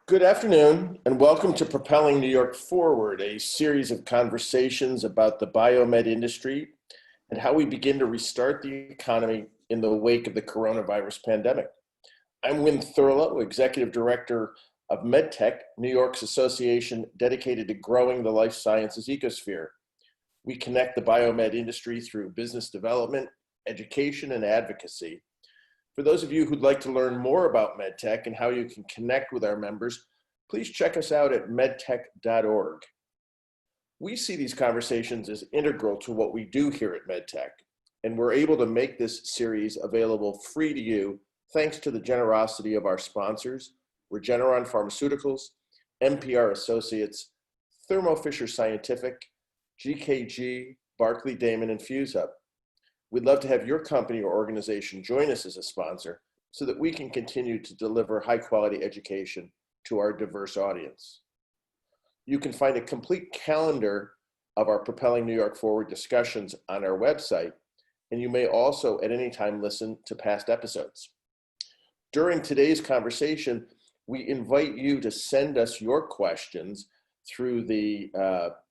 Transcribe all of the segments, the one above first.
Good afternoon, and welcome to Propelling New York Forward, a series of conversations about the biomed industry and how we begin to restart the economy in the wake of the coronavirus pandemic. I'm Win Thurlow, Executive Director of MedTech, New York's association dedicated to growing the life sciences ecosphere. We connect the biomed industry through business development, education, and advocacy. For those of you who'd like to learn more about MedTech and how you can connect with our members, please check us out at medtech.org. We see these conversations as integral to what we do here at MedTech, and we're able to make this series available free to you thanks to the generosity of our sponsors, Regeneron Pharmaceuticals, MPR Associates, Thermo Fisher Scientific, GKG, Barclay Damon, and FuseHub. We'd love to have your company or organization join us as a sponsor so that we can continue to deliver high quality education to our diverse audience. You can find a complete calendar of our Propelling New York Forward discussions on our website, and you may also at any time listen to past episodes. During today's conversation, we invite you to send us your questions through the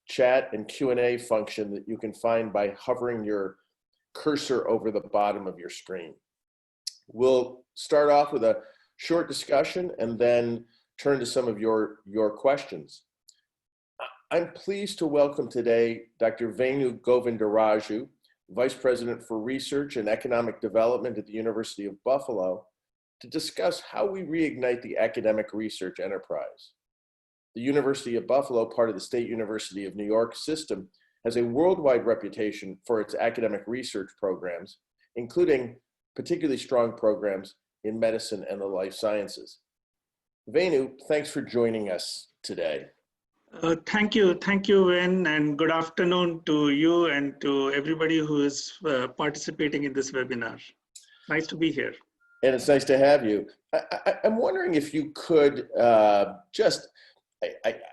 chat and Q&A function that you can find by hovering your cursor over the bottom of your screen. We'll start off with a short discussion and then turn to some of your questions. I'm pleased to welcome today Dr. Venu Govindaraju, Vice President for Research and Economic Development at the University of Buffalo, to discuss how we reignite the academic research enterprise. The University of Buffalo, part of the State University of New York system, has a worldwide reputation for its academic research programs, including particularly strong programs in medicine and the life sciences. Venu, thanks for joining us today. Thank you, Win, and good afternoon to you and to everybody who is participating in this webinar. Nice to be here. And it's nice to have you. I'm wondering if you could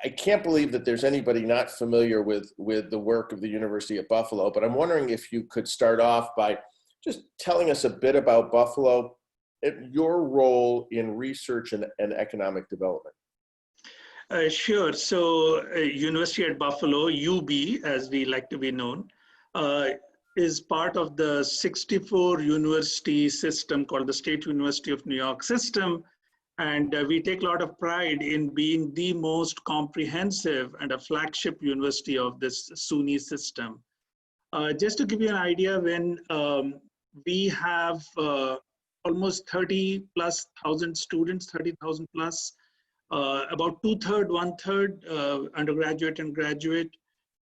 I can't believe that there's anybody not familiar with the work of the University of Buffalo, but I'm wondering if you could start off by just telling us a bit about Buffalo and your role in research and economic development. Sure. So University at Buffalo, UB, as we like to be known, is part of the 64 university system called the State University of New York system. And we take a lot of pride in being the most comprehensive and a flagship university of this SUNY system. Just to give you an idea, when we have almost 30,000+ students, 30,000 plus, about 2/3, 1/3 undergraduate and graduate.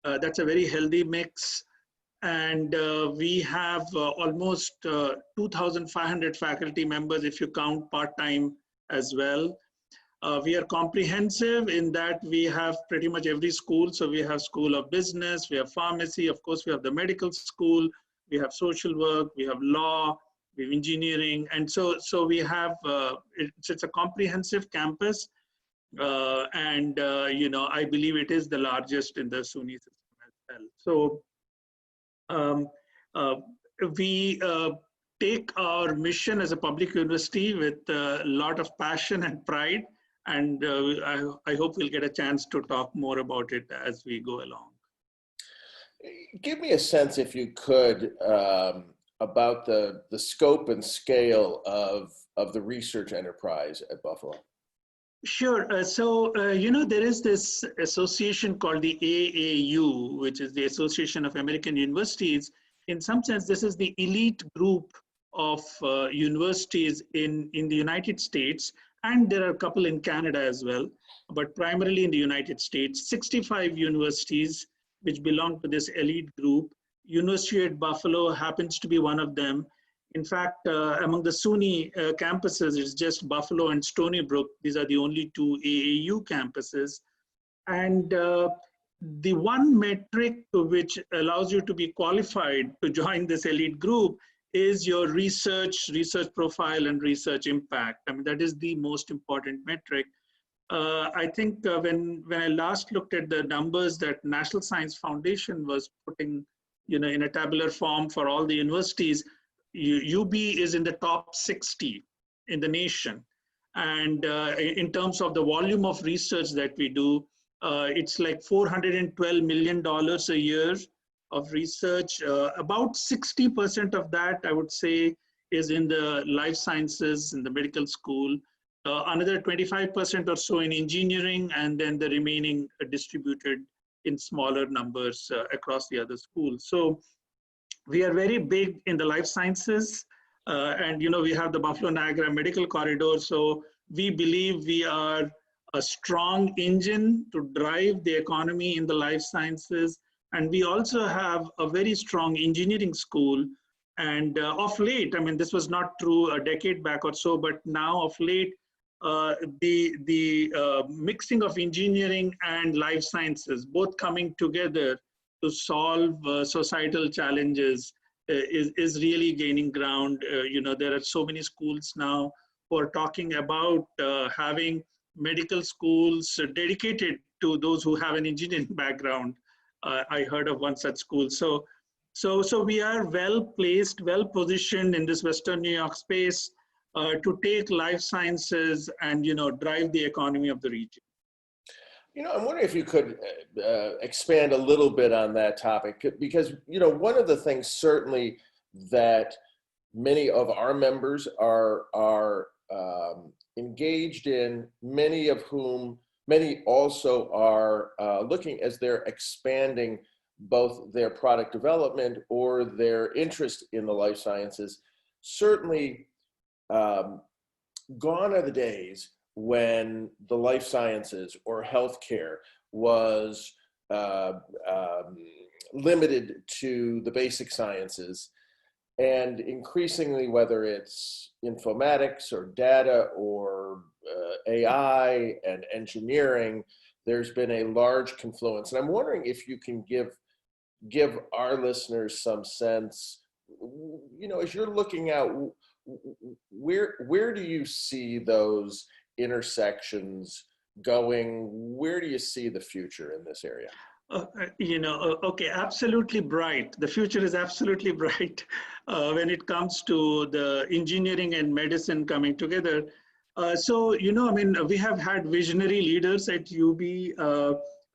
That's a very healthy mix. And we have almost 2,500 faculty members if you count part-time as well. We are comprehensive in that we have pretty much every school. So we have School of Business, we have pharmacy, of course we have the medical school, we have social work, we have law, we have engineering. And so we have, it's a comprehensive campus. I believe it is the largest in the SUNY system as well. So we take our mission as a public university with a lot of passion and pride, and I hope we'll get a chance to talk more about it as we go along. Give me a sense, if you could, about the scope and scale of the research enterprise at Buffalo. Sure. There is this association called the AAU, which is the Association of American Universities. In some sense, this is the elite group of universities in the United States, and there are a couple in Canada as well, but primarily in the United States. 65 universities which belong to this elite group. University at Buffalo happens to be one of them. In fact, among the SUNY campuses, it's just Buffalo and Stony Brook. These are the only two AAU campuses. And the one metric which allows you to be qualified to join this elite group is your research profile and research impact. I mean, that is the most important metric. I think when I last looked at the numbers that National Science Foundation was putting, in a tabular form for all the universities, UB is in the top 60 in the nation. And in terms of the volume of research that we do, it's like $412 million a year of research. About 60% of that, I would say, is in the life sciences, in the medical school. Another 25% or so in engineering, and then the remaining distributed in smaller numbers across the other schools. So we are very big in the life sciences, and we have the Buffalo Niagara Medical Corridor. So we believe we are a strong engine to drive the economy in the life sciences. And we also have a very strong engineering school. And of late, I mean, this was not true a decade back or so, but now of late, the mixing of engineering and life sciences, both coming together to solve societal challenges, is really gaining ground. There are so many schools now who are talking about having medical schools dedicated to those who have an engineering background. I heard of one such school. So we are well placed, well positioned in this Western New York space to take life sciences and drive the economy of the region. I'm wondering if you could expand a little bit on that topic, because one of the things certainly that many of our members are engaged in, many also are looking as they're expanding both their product development or their interest in the life sciences. Certainly, gone are the days when the life sciences or healthcare was limited to the basic sciences. And increasingly, whether it's informatics or data or AI and engineering, there's been a large confluence. And I'm wondering if you can give our listeners some sense, as you're looking out, where do you see those intersections going? Where do you see the future in this area? Okay, absolutely bright. The future is absolutely bright when it comes to the engineering and medicine coming together. We have had visionary leaders at UB.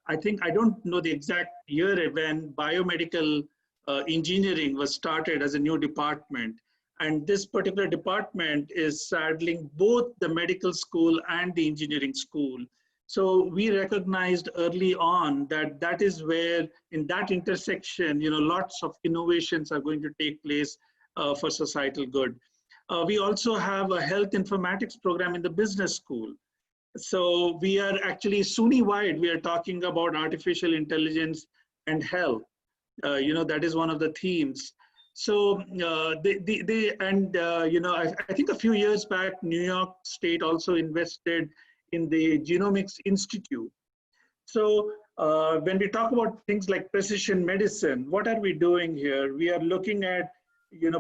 I don't know the exact year when biomedical engineering was started as a new department. And this particular department is saddling both the medical school and the engineering school. So we recognized early on that is where, in that intersection, lots of innovations are going to take place for societal good. We also have a health informatics program in the business school. So we are actually SUNY-wide, we are talking about artificial intelligence and health. That is one of the themes. So I think a few years back, New York State also invested in the Genomics Institute. So when we talk about things like precision medicine, what are we doing here? We are looking at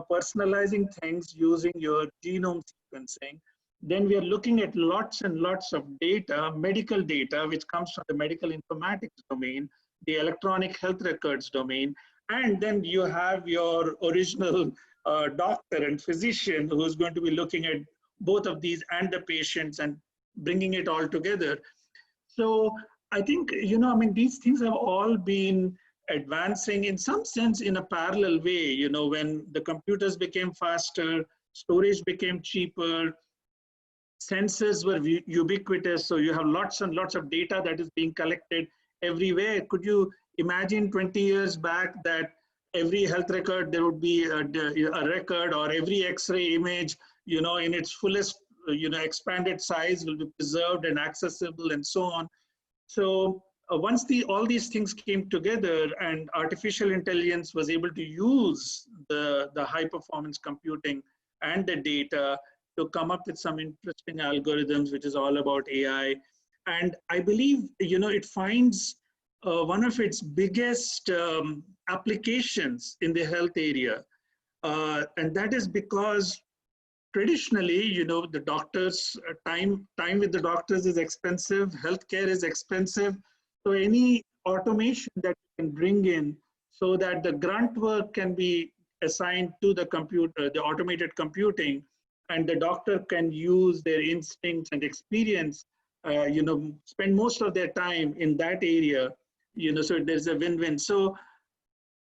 personalizing things using your genome sequencing. Then we are looking at lots and lots of data, medical data, which comes from the medical informatics domain, the electronic health records domain. And then you have your original doctor and physician who's going to be looking at both of these and the patients and bringing it all together. So I think, these things have all been advancing in some sense in a parallel way. When the computers became faster, storage became cheaper, sensors were ubiquitous. So you have lots and lots of data that is being collected everywhere. Could you imagine 20 years back that every health record, there would be a record, or every X-ray image, in its fullest, expanded size will be preserved and accessible and so on. So once all these things came together and artificial intelligence was able to use the high performance computing and the data to come up with some interesting algorithms, which is all about AI. And I believe, it finds one of its biggest applications in the health area. And that is because traditionally, the doctors, time with the doctors is expensive, healthcare is expensive. So any automation that you can bring in so that the grunt work can be assigned to the computer, the automated computing, and the doctor can use their instincts and experience, spend most of their time in that area, so there's a win-win. So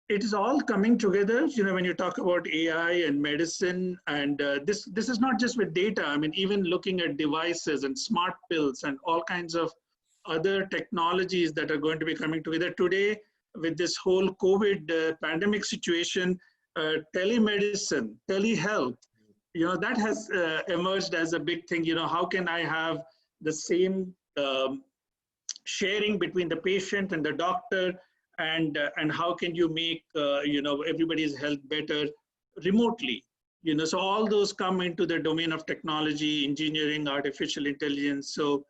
it is all coming together, when you talk about AI and medicine, and this is not just with data. I mean, even looking at devices and smart pills and all kinds of other technologies that are going to be coming together today with this whole COVID pandemic situation. Telemedicine, telehealth, that has emerged as a big thing. How can I have the same sharing between the patient and the doctor, and how can you make everybody's health better remotely? So all those come into the domain of technology, engineering, artificial intelligence. So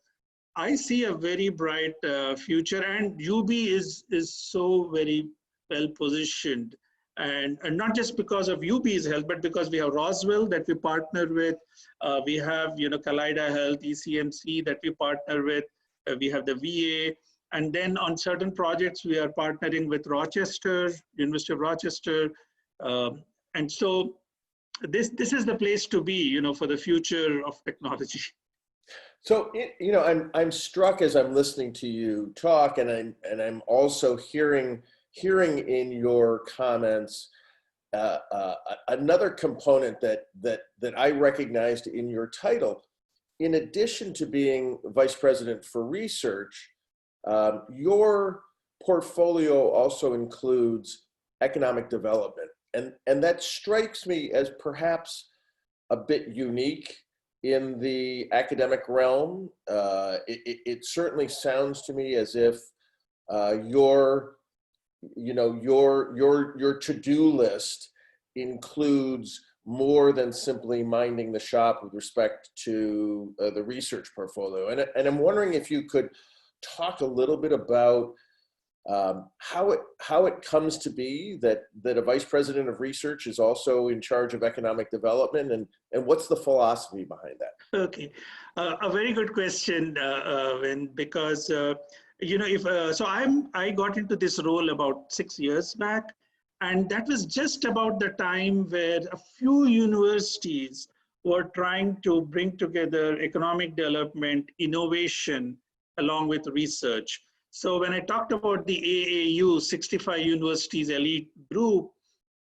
I see a very bright future, and UB is so very well positioned, and not just because of UB's health, but because we have Roswell that we partner with, we have Kaleida Health, ECMC that we partner with, we have the VA, and then on certain projects we are partnering with Rochester, University of Rochester, and so this is the place to be, for the future of technology. So, I'm struck as I'm listening to you talk, and I'm also hearing in your comments another component that I recognized in your title. In addition to being vice president for research, your portfolio also includes economic development, and that strikes me as perhaps a bit unique in the academic realm. It certainly sounds to me as if your to-do list includes more than simply minding the shop with respect to the research portfolio. And I'm wondering if you could talk a little bit about how it comes to be that a vice president of research is also in charge of economic development, and what's the philosophy behind that? Okay, a very good question, because so I got into this role about 6 years back, and that was just about the time where a few universities were trying to bring together economic development, innovation, along with research. So when I talked about the AAU, 65 universities elite group,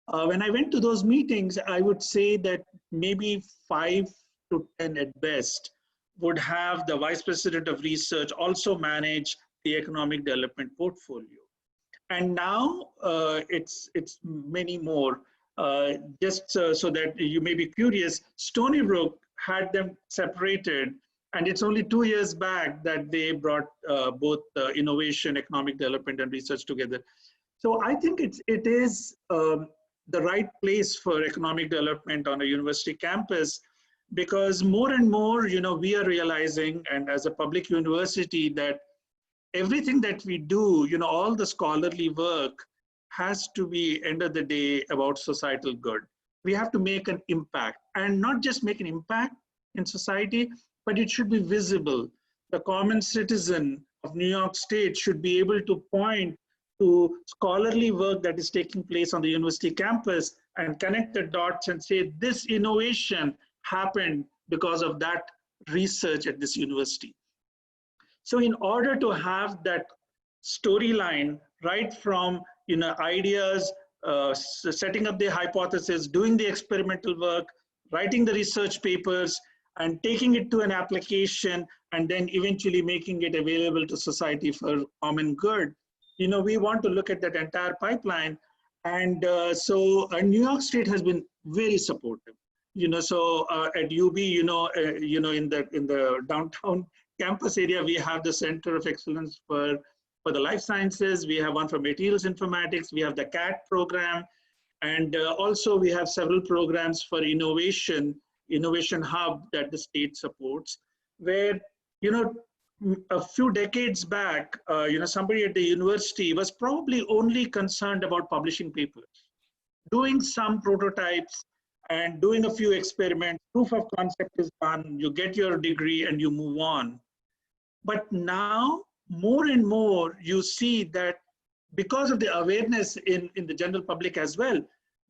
when I went to those meetings, I would say that maybe 5 to 10 at best would have the vice president of research also manage the economic development portfolio. And now it's many more. Just so that you may be curious, Stony Brook had them separated, and it's only 2 years back that they brought both innovation, economic development, and research together. So I think it is the right place for economic development on a university campus, because more and more, we are realizing, and as a public university, that everything that we do, all the scholarly work has to be, end of the day, about societal good. We have to make an impact, and not just make an impact in society, but it should be visible. The common citizen of New York State should be able to point to scholarly work that is taking place on the university campus and connect the dots and say, this innovation happened because of that research at this university. So in order to have that storyline, right from ideas, setting up the hypothesis, doing the experimental work, writing the research papers, and taking it to an application, and then eventually making it available to society for common good, we want to look at that entire pipeline. And so New York State has been very supportive. So at UB, in the downtown campus area, we have the Center of Excellence for the Life Sciences. We have one for Materials Informatics. We have the CAT program. And also we have several programs for innovation hub that the state supports, where, a few decades back, somebody at the university was probably only concerned about publishing papers, doing some prototypes and doing a few experiments. Proof of concept is done, you get your degree and you move on. But now, more and more, you see that because of the awareness in the general public as well,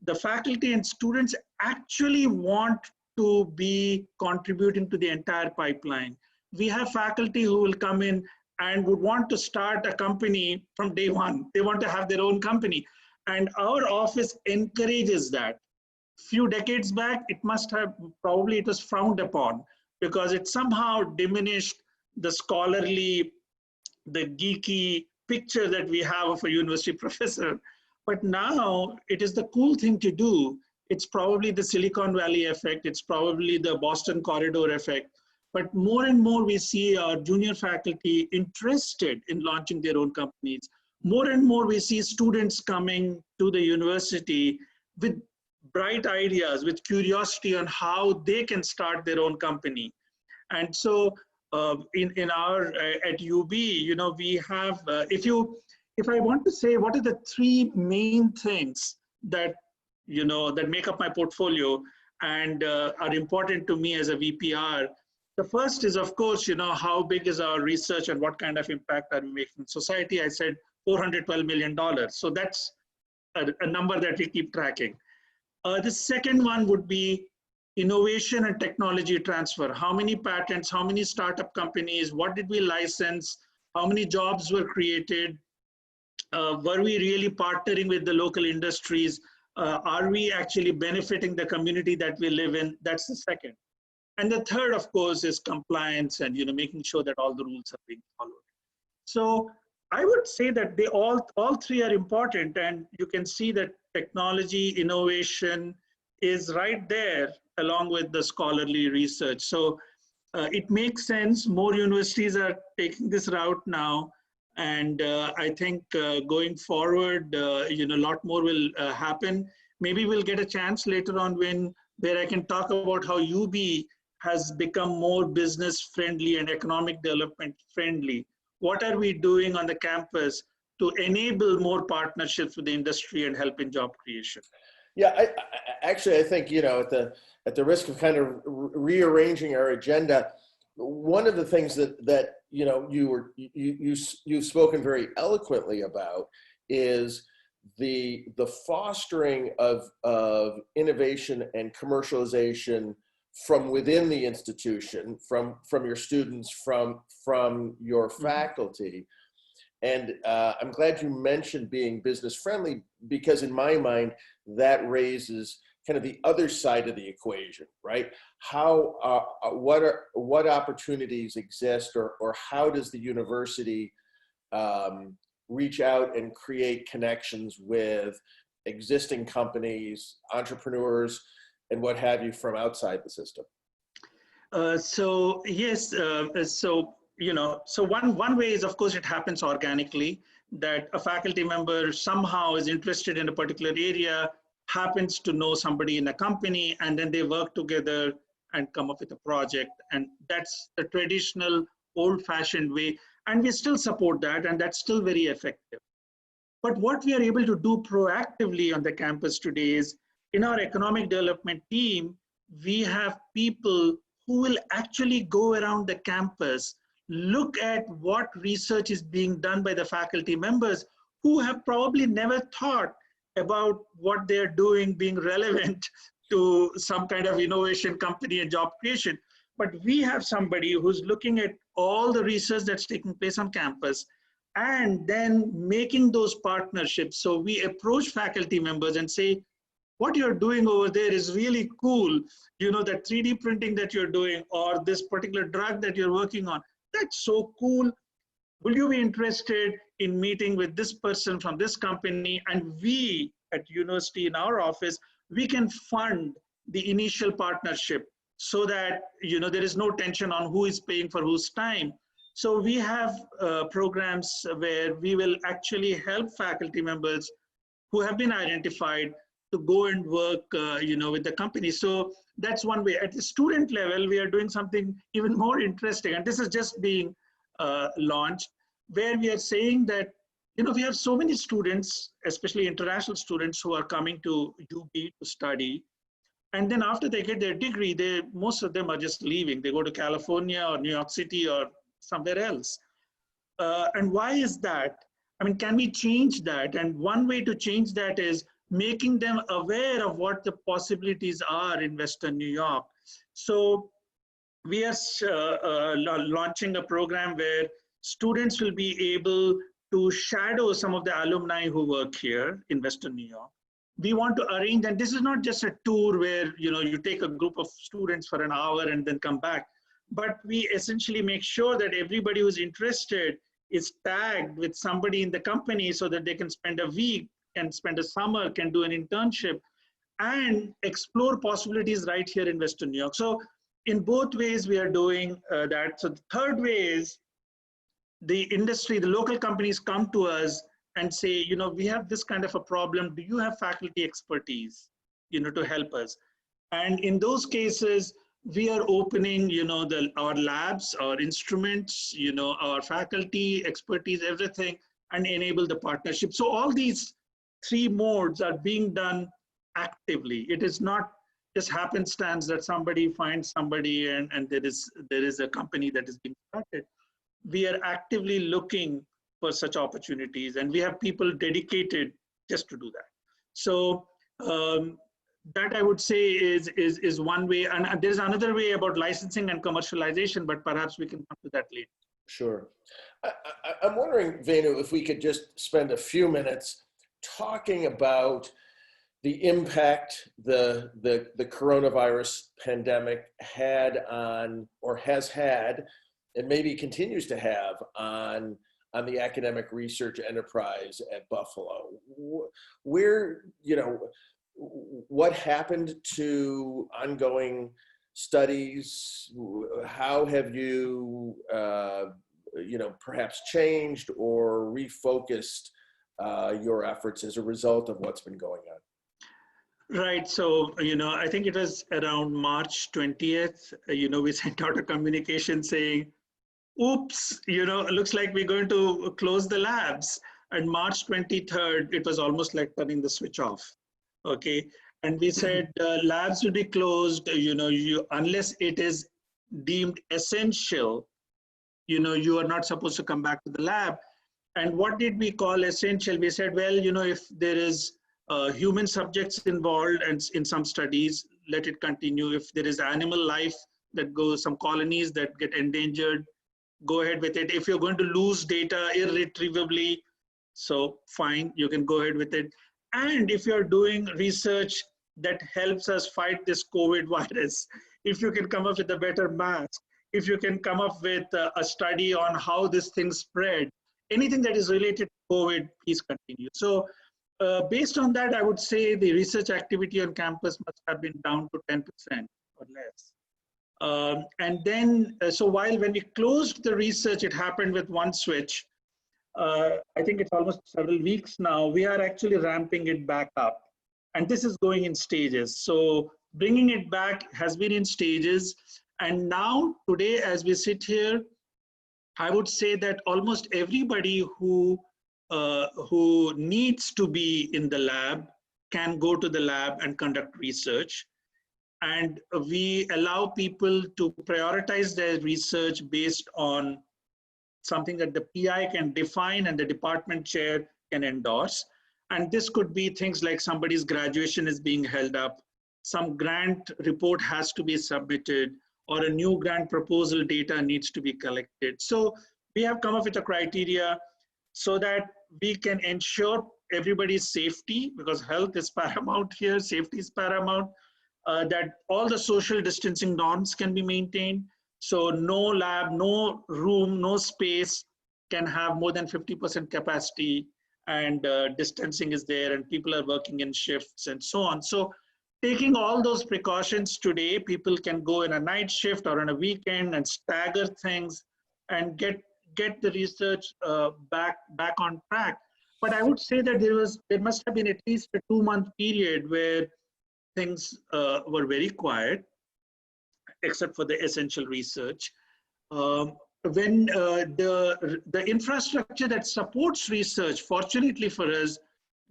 the faculty and students actually want to be contributing to the entire pipeline. We have faculty who will come in and would want to start a company from day one. They want to have their own company. And our office encourages that. Few decades back, it must have, probably it was frowned upon because it somehow diminished the scholarly, the geeky picture that we have of a university professor. But now it is the cool thing to do. It's probably the Silicon Valley effect. It's probably the Boston corridor effect. But more and more we see our junior faculty interested in launching their own companies. More and more we see students coming to the university with bright ideas, with curiosity on how they can start their own company. And so in our at UB, you know, we have if I want to say what are the three main things that that make up my portfolio and are important to me as a VPR. The first is, of course, how big is our research and what kind of impact are we making in society? I said $412 million. So that's a number that we keep tracking. The second one would be innovation and technology transfer. How many patents, how many startup companies, what did we license, how many jobs were created, were we really partnering with the local industries, are we actually benefiting the community that we live in? That's the second. And the third, of course, is compliance and making sure that all the rules are being followed. So I would say that they all three are important, and you can see that technology, innovation is right there along with the scholarly research. So it makes sense. More universities are taking this route now. And I think going forward, a lot more will happen. Maybe we'll get a chance later on where I can talk about how UB has become more business friendly and economic development friendly. What are we doing on the campus to enable more partnerships with the industry and help in job creation? Yeah, I think, at the risk of kind of rearranging our agenda, one of the things that you've spoken very eloquently about is the fostering of innovation and commercialization from within the institution, from your students, from your faculty. And I'm glad you mentioned being business friendly, because in my mind, that raises kind of the other side of the equation, right? How, what opportunities exist, or how does the university reach out and create connections with existing companies, entrepreneurs, and what have you from outside the system? So yes, so one way is, of course, it happens organically, that a faculty member somehow is interested in a particular area, happens to know somebody in a company, and then they work together and come up with a project. And that's the traditional old-fashioned way. And we still support that, and that's still very effective. But what we are able to do proactively on the campus today is, in our economic development team, we have people who will actually go around the campus, look at what research is being done by the faculty members who have probably never thought about what they're doing being relevant to some kind of innovation company and job creation. But we have somebody who's looking at all the research that's taking place on campus and then making those partnerships. So we approach faculty members and say, what you're doing over there is really cool. That 3D printing that you're doing, or this particular drug that you're working on, that's so cool. Will you be interested in meeting with this person from this company? And we at university, in our office, we can fund the initial partnership so that there is no tension on who is paying for whose time. So we have programs where we will actually help faculty members who have been identified to go and work with the company. So that's one way. At the student level, we are doing something even more interesting, and this is just being launched, where we are saying that we have so many students, especially international students, who are coming to UB to study. And then after they get their degree, most of them are just leaving. They go to California or New York City or somewhere else. And why is that? I mean, can we change that? And one way to change that is making them aware of what the possibilities are in Western New York. So we are launching a program where students will be able to shadow some of the alumni who work here in Western New York. We want to arrange, and this is not just a tour where you take a group of students for an hour and then come back, but we essentially make sure that everybody who's interested is tagged with somebody in the company so that they can spend a week, can spend a summer, can do an internship, and explore possibilities right here in Western New York. So in both ways, we are doing that. So the third way is the industry, the local companies come to us and say, we have this kind of a problem. Do you have faculty expertise, to help us? And in those cases, we are opening, our labs, our instruments, our faculty expertise, everything, and enable the partnership. So all these three modes are being done actively. It is not just happenstance that somebody finds somebody and there is a company that is being started. We are actively looking for such opportunities, and we have people dedicated just to do that. So that I would say is one way, and there's another way about licensing and commercialization, but perhaps we can come to that later. Sure. I'm wondering, Venu, if we could just spend a few minutes talking about the impact the coronavirus pandemic had on, or has had, and maybe continues to have on the academic research enterprise at Buffalo. Where, what happened to ongoing studies? How have you, perhaps changed or refocused your efforts as a result of what's been going on? Right. So, I think it was around March 20th, we sent out a communication saying, oops, looks like we're going to close the labs. And March 23rd, it was almost like turning the switch off. Okay. And we said labs will be closed, unless it is deemed essential, you are not supposed to come back to the lab. And what did we call essential? We said, well, if there is human subjects involved and in some studies, let it continue. If there is animal life that goes, some colonies that get endangered, go ahead with it. If you're going to lose data irretrievably, so fine, you can go ahead with it. And if you're doing research that helps us fight this COVID virus, if you can come up with a better mask, if you can come up with a study on how this thing spread, anything that is related to COVID, please continue. So based on that, I would say the research activity on campus must have been down to 10% or less. And then, so when we closed the research, it happened with one switch. I think it's almost several weeks now. We are actually ramping it back up. And this is going in stages. So bringing it back has been in stages. And now, today, as we sit here, I would say that almost everybody who needs to be in the lab can go to the lab and conduct research. And we allow people to prioritize their research based on something that the PI can define and the department chair can endorse. And this could be things like somebody's graduation is being held up, some grant report has to be submitted, or a new grant proposal data needs to be collected. So we have come up with a criteria so that we can ensure everybody's safety, because health is paramount here, safety is paramount, that all the social distancing norms can be maintained. So no lab, no room, no space can have more than 50% capacity, and distancing is there, and people are working in shifts and so on. So taking all those precautions today, people can go in a night shift or on a weekend and stagger things and get the research back on track. But I would say that there must have been at least a 2-month period where things were very quiet, except for the essential research. When the infrastructure that supports research, fortunately for us,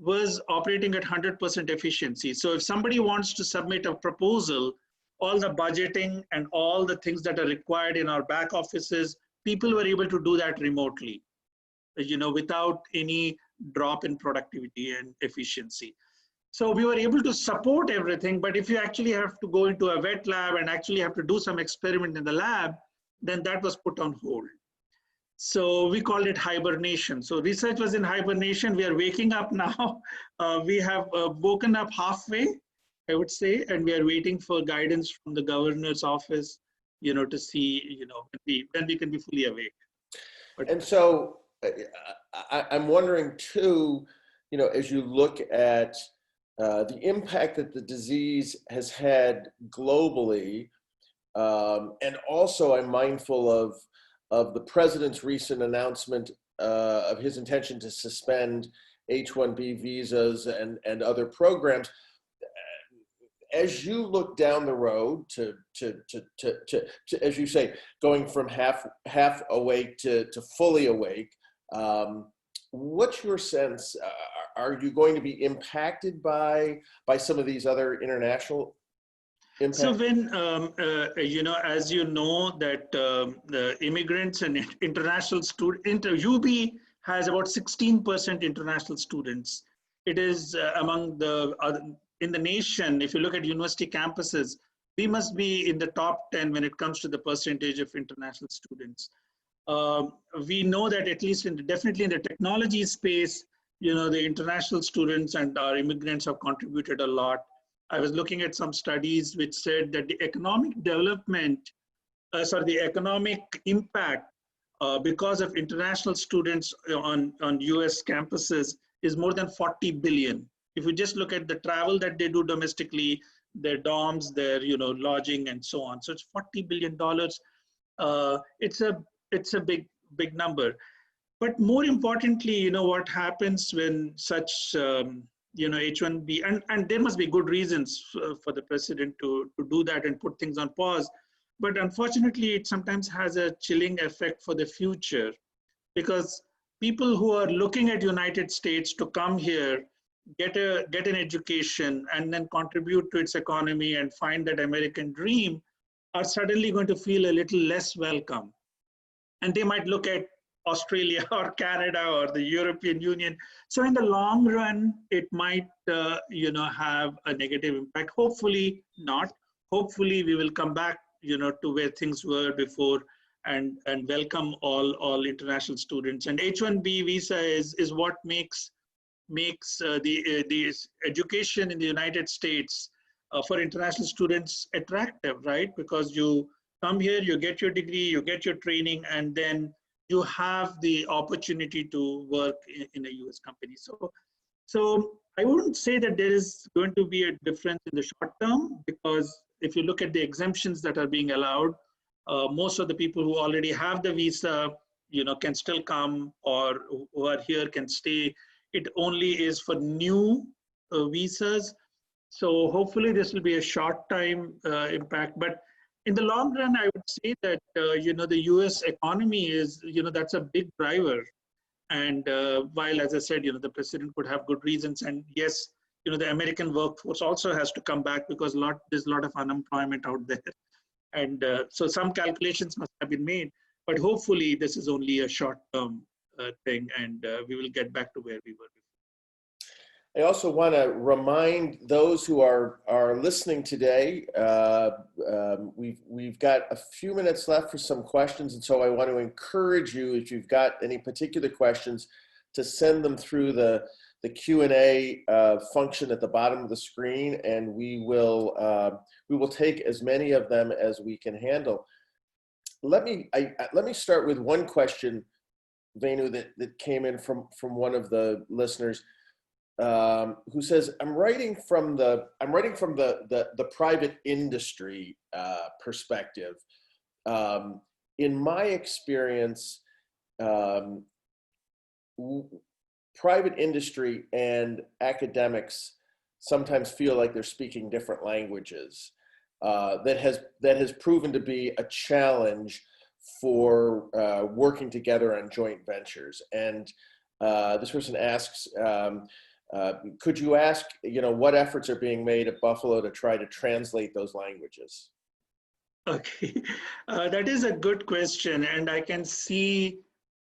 was operating at 100% efficiency. So if somebody wants to submit a proposal, all the budgeting and all the things that are required in our back offices, people were able to do that remotely, without any drop in productivity and efficiency. So we were able to support everything, but if you actually have to go into a wet lab and actually have to do some experiment in the lab, then that was put on hold. So we called it hibernation. So research was in hibernation. We are waking up now. We have woken up halfway, I would say, and we are waiting for guidance from the governor's office, to see, when we can be fully awake. But, And so I'm wondering too, as you look at the impact that the disease has had globally, and also I'm mindful of the president's recent announcement of his intention to suspend H1B visas and other programs. As you look down the road to as you say, going from half awake to fully awake, what's your sense? Are you going to be impacted by some of these other international impacts? so when, as you know, that the immigrants and international students, UB has about 16% international students. It is among the in the nation, if you look at university campuses, we must be in the top 10 when it comes to the percentage of international students. We know that at least definitely in the technology space, the international students and our immigrants have contributed a lot. I was looking at some studies which said that the economic development, the economic impact because of international students on US campuses is more than 40 billion. If you just look at the travel that they do domestically, their dorms, their lodging and so on. So it's $40 billion. It's a big number. But more importantly, what happens when such H1B, and there must be good reasons for the president to do that and put things on pause. But unfortunately, it sometimes has a chilling effect for the future, because people who are looking at United States to come here, get an education, and then contribute to its economy and find that American dream, are suddenly going to feel a little less welcome. And they might look at Australia or Canada or the European Union. So in the long run, it might, have a negative impact. Hopefully not. Hopefully we will come back, to where things were before, and welcome all international students. And H1B visa is what makes the education in the United States for international students attractive, right? Because you come here, you get your degree, you get your training, and then you have the opportunity to work in a US company. So I wouldn't say that there is going to be a difference in the short term, because if you look at the exemptions that are being allowed, most of the people who already have the visa, can still come, or who are here can stay. It only is for new visas. So hopefully this will be a short time impact. But in the long run, I would say that, the US economy is, that's a big driver. And while, as I said, the president could have good reasons. And yes, the American workforce also has to come back, because there's a lot of unemployment out there. And so some calculations must have been made. But hopefully this is only a short-term thing, and we will get back to where we were before. I also want to remind those who are listening today, we've got a few minutes left for some questions, and so I want to encourage you, if you've got any particular questions, to send them through the Q&A function at the bottom of the screen, and we will take as many of them as we can handle. Let me start with one question, Venu, that came in from one of the listeners. Who says, I'm writing from the private industry perspective. In my experience, private industry and academics sometimes feel like they're speaking different languages. That has proven to be a challenge for working together on joint ventures. And this person asks, could you ask, what efforts are being made at Buffalo to try to translate those languages? Okay, that is a good question. And I can see,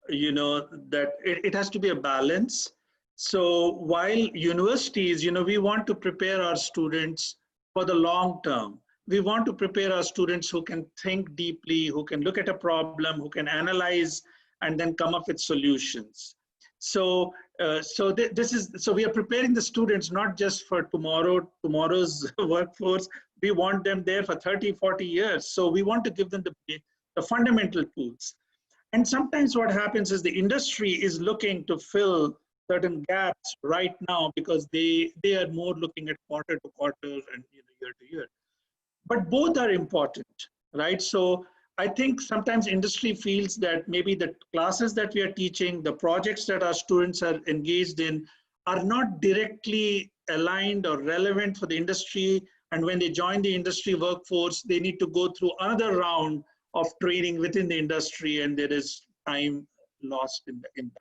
that it has to be a balance. So while universities, we want to prepare our students for the long term. We want to prepare our students who can think deeply, who can look at a problem, who can analyze, and then come up with solutions. So, so we are preparing the students not just for tomorrow's workforce. We want them there for 30, 40 years. So we want to give them the fundamental tools. And sometimes what happens is the industry is looking to fill certain gaps right now because they are more looking at quarter to quarter and year to year. But both are important, right? So I think sometimes industry feels that maybe the classes that we are teaching, the projects that our students are engaged in are not directly aligned or relevant for the industry. And when they join the industry workforce, they need to go through another round of training within the industry, and there is time lost in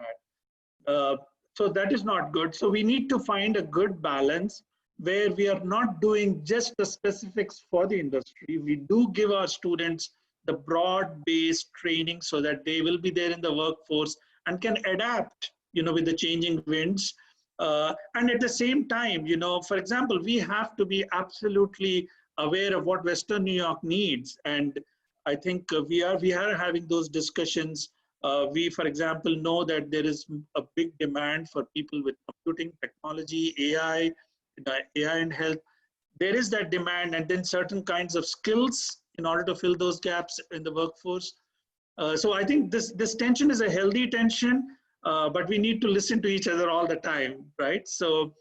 that. So that is not good. So we need to find a good balance where we are not doing just the specifics for the industry. We do give our students the broad-based training so that they will be there in the workforce and can adapt, with the changing winds. And at the same time, for example, we have to be absolutely aware of what Western New York needs. And I think we are having those discussions. We, for example, know that there is a big demand for people with computing technology, AI, AI and health. There is that demand, and then certain kinds of skills in order to fill those gaps in the workforce. So I think this tension is a healthy tension, but we need to listen to each other all the time, right? So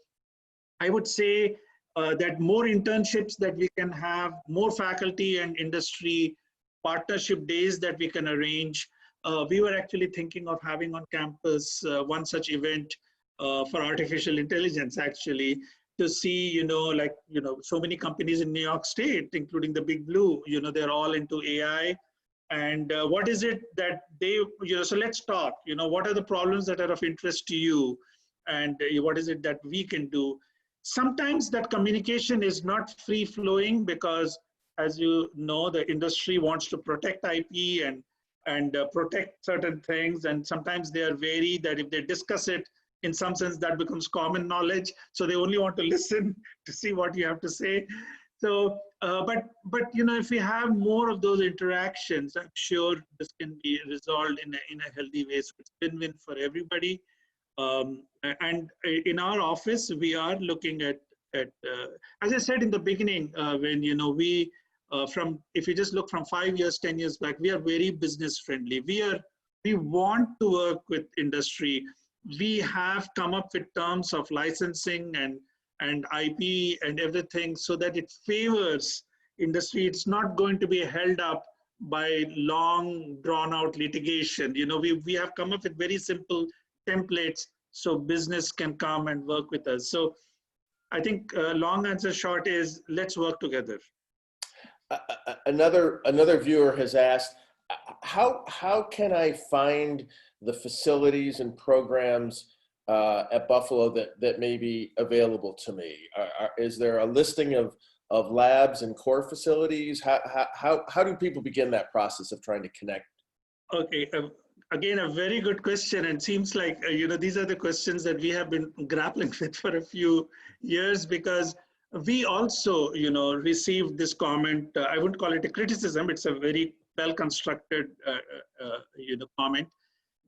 I would say that more internships that we can have, more faculty and industry partnership days that we can arrange. We were actually thinking of having on campus one such event for artificial intelligence, actually, to see, so many companies in New York State, including the Big Blue, they're all into AI. And what is it that they, so let's talk, what are the problems that are of interest to you? And what is it that we can do? Sometimes that communication is not free flowing because, as you know, the industry wants to protect IP and protect certain things. And sometimes they are wary that if they discuss it, in some sense, that becomes common knowledge. So they only want to listen to see what you have to say. So, but if we have more of those interactions, I'm sure this can be resolved in a healthy way. So it's win-win for everybody. And in our office, we are looking at as I said in the beginning, when we if you just look from 5 years, 10 years back, we are very business friendly. We want to work with industry. We have come up with terms of licensing and IP and everything so that it favors industry. It's not going to be held up by long drawn out litigation. We have come up with very simple templates so business can come and work with us. So I think long answer short is let's work together. Another viewer has asked, how can I find the facilities and programs at Buffalo that may be available to me? Is there a listing of labs and core facilities? How do people begin that process of trying to connect? Okay, again, a very good question, and seems like these are the questions that we have been grappling with for a few years, because we also received this comment. I wouldn't call it a criticism; it's a very well constructed comment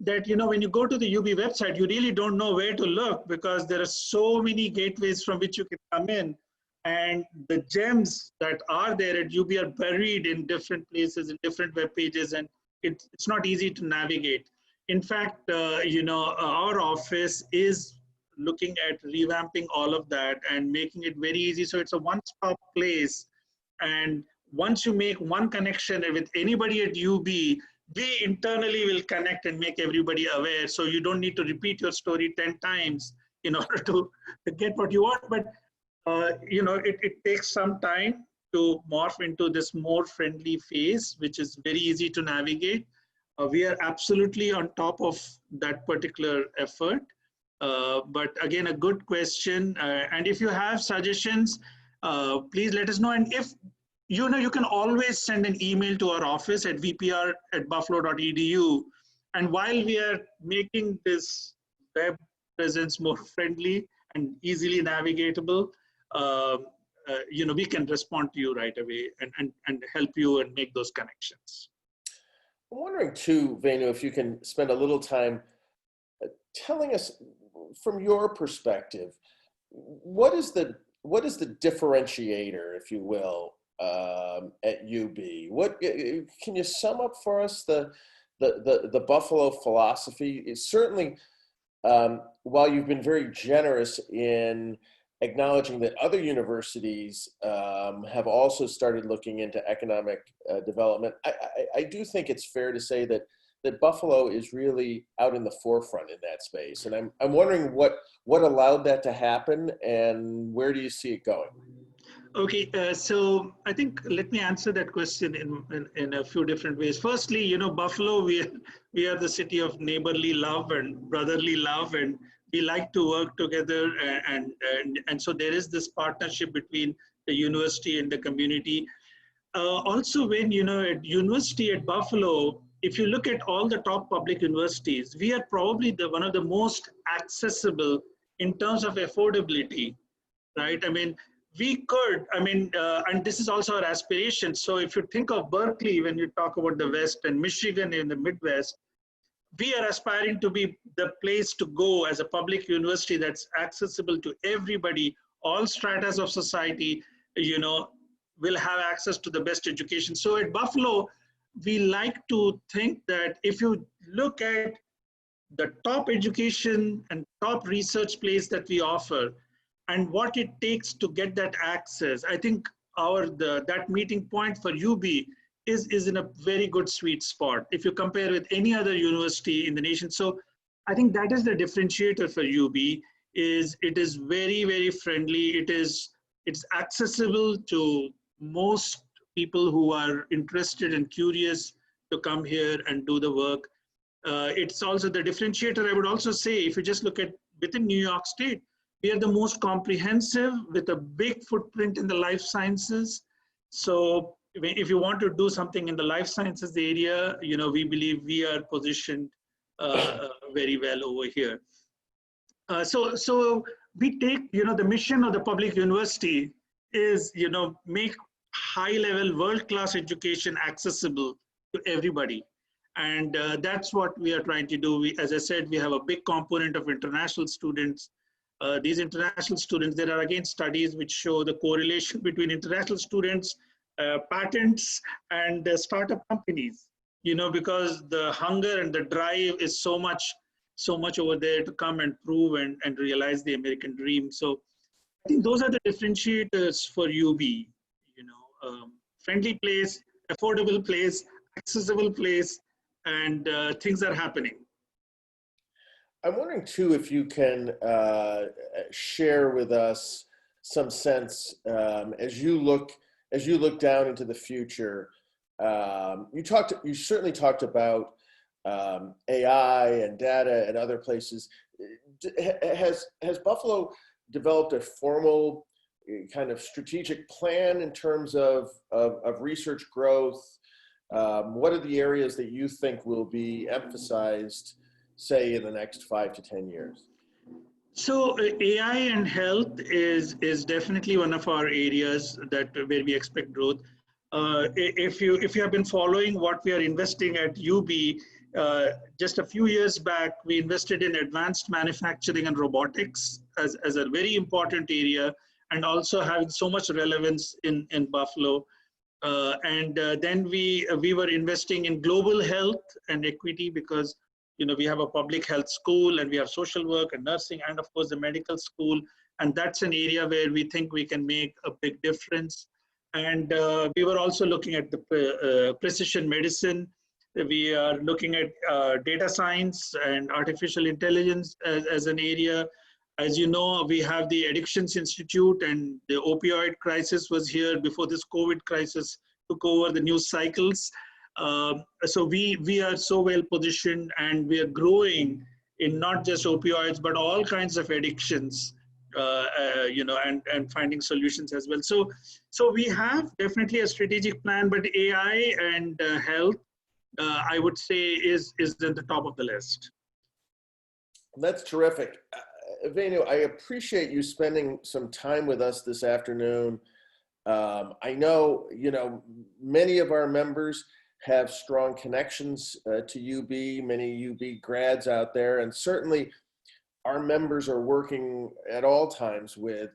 that when you go to the UB website, you really don't know where to look because there are so many gateways from which you can come in, and the gems that are there at UB are buried in different places, in different web pages, and it's not easy to navigate. In fact, our office is looking at revamping all of that and making it very easy. So it's a one-stop place. And once you make one connection with anybody at UB, we internally will connect and make everybody aware. So you don't need to repeat your story 10 times in order to get what you want. But, it takes some time to morph into this more friendly phase, which is very easy to navigate. We are absolutely on top of that particular effort. But again, a good question. And if you have suggestions, please let us know. And if you can always send an email to our office at vpr@buffalo.edu. And while we are making this web presence more friendly and easily navigatable, we can respond to you right away and help you and make those connections. I'm wondering too, Venu, if you can spend a little time telling us from your perspective, what is the differentiator, if you will, at UB? What can you sum up for us the Buffalo philosophy? Is certainly, while you've been very generous in acknowledging that other universities have also started looking into economic development, I do think it's fair to say that Buffalo is really out in the forefront in that space. And I'm wondering what allowed that to happen and where do you see it going? Okay, so I think let me answer that question in a few different ways. Firstly, Buffalo, we are the city of neighborly love and brotherly love, and we like to work together. And so there is this partnership between the university and the community. Also, when at university at Buffalo, if you look at all the top public universities, we are probably one of the most accessible in terms of affordability, right? I mean, and this is also our aspiration. So if you think of Berkeley, when you talk about the West, and Michigan in the Midwest, we are aspiring to be the place to go as a public university that's accessible to everybody, all stratas of society, will have access to the best education. So at Buffalo, we like to think that if you look at the top education and top research place that we offer and what it takes to get that access, I think that meeting point for UB is in a very good sweet spot if you compare with any other university in the nation. So I think that is the differentiator for UB. It is very, very friendly. It's accessible to most people who are interested and curious to come here and do the work. It's also the differentiator. I would also say, if you just look at within New York State, we are the most comprehensive with a big footprint in the life sciences. So if you want to do something in the life sciences area, we believe we are positioned very well over here. So we take, the mission of the public university is, make high-level, world-class education accessible to everybody. And that's what we are trying to do. As I said, we have a big component of international students. These international students, there are again studies which show the correlation between international students, patents, and startup companies, because the hunger and the drive is so much over there to come and prove and realize the American dream. So I think those are the differentiators for UB, friendly place, affordable place, accessible place, and things are happening. I'm wondering too if you can share with us some sense as you look down into the future. You certainly talked about AI and data and other places. Has Buffalo developed a formal kind of strategic plan in terms of research growth? What are the areas that you think will be emphasized, say, in the next 5 to 10 years? So AI and health is definitely one of our areas where we expect growth. If you have been following what we are investing at UB, just a few years back, we invested in advanced manufacturing and robotics as a very important area, and also having so much relevance in Buffalo. Then we were investing in global health and equity because we have a public health school, and we have social work and nursing, and of course the medical school, and that's an area where we think we can make a big difference. And we were also looking at the precision medicine. We are looking at data science and artificial intelligence as an area. As you know, we have the Addictions Institute, and the opioid crisis was here before this COVID crisis took over the news cycles. So we are so well positioned, and we are growing in not just opioids, but all kinds of addictions, and finding solutions as well. So we have definitely a strategic plan, but AI and health, I would say, is at the top of the list. That's terrific. Venu, I appreciate you spending some time with us this afternoon. I know, many of our members have strong connections to UB, many UB grads out there, and certainly our members are working at all times with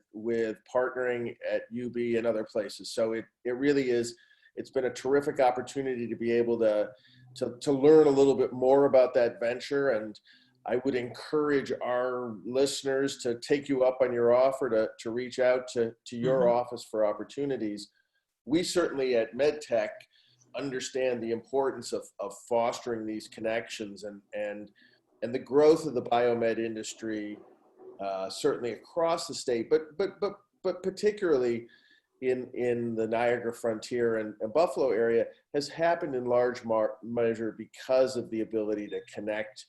partnering at UB and other places. So it really is, it's been a terrific opportunity to be able to learn a little bit more about that venture. And I would encourage our listeners to take you up on your offer to reach out to your office for opportunities. We certainly at MedTech understand the importance of fostering these connections and the growth of the biomed industry, certainly across the state, but particularly in the Niagara Frontier and Buffalo area, has happened in large measure because of the ability to connect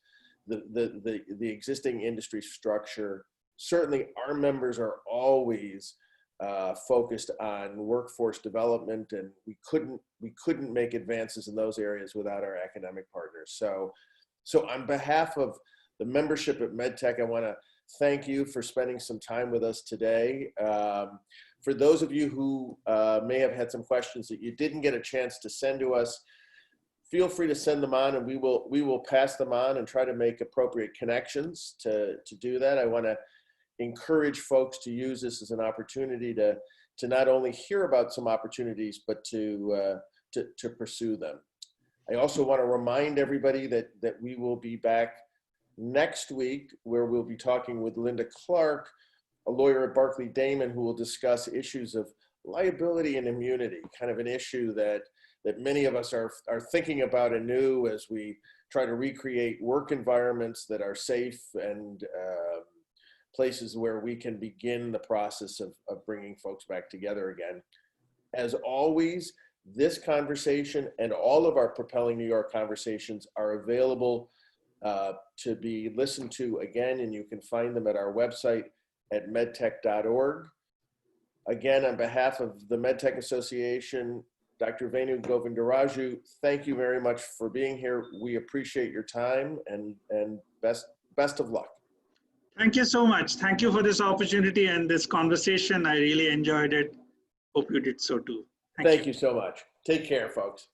the existing industry structure. Certainly our members are always focused on workforce development, and we couldn't make advances in those areas without our academic partners. So on behalf of the membership at MedTech, I want to thank you for spending some time with us today. For those of you who may have had some questions that you didn't get a chance to send to us, feel free to send them on, and we will pass them on and try to make appropriate connections to do that. I want to encourage folks to use this as an opportunity to not only hear about some opportunities, but to pursue them. I also want to remind everybody that we will be back next week, where we'll be talking with Linda Clark, a lawyer at Barclay Damon, who will discuss issues of liability and immunity, kind of an issue that many of us are thinking about anew as we try to recreate work environments that are safe and places where we can begin the process of bringing folks back together again. As always, this conversation and all of our Propelling New York conversations are available to be listened to again, and you can find them at our website at medtech.org. Again, on behalf of the MedTech Association, Dr. Venu Govindaraju, thank you very much for being here. We appreciate your time, and best of luck. Thank you so much. Thank you for this opportunity and this conversation. I really enjoyed it. Hope you did so too. Thank you so much. Take care, folks.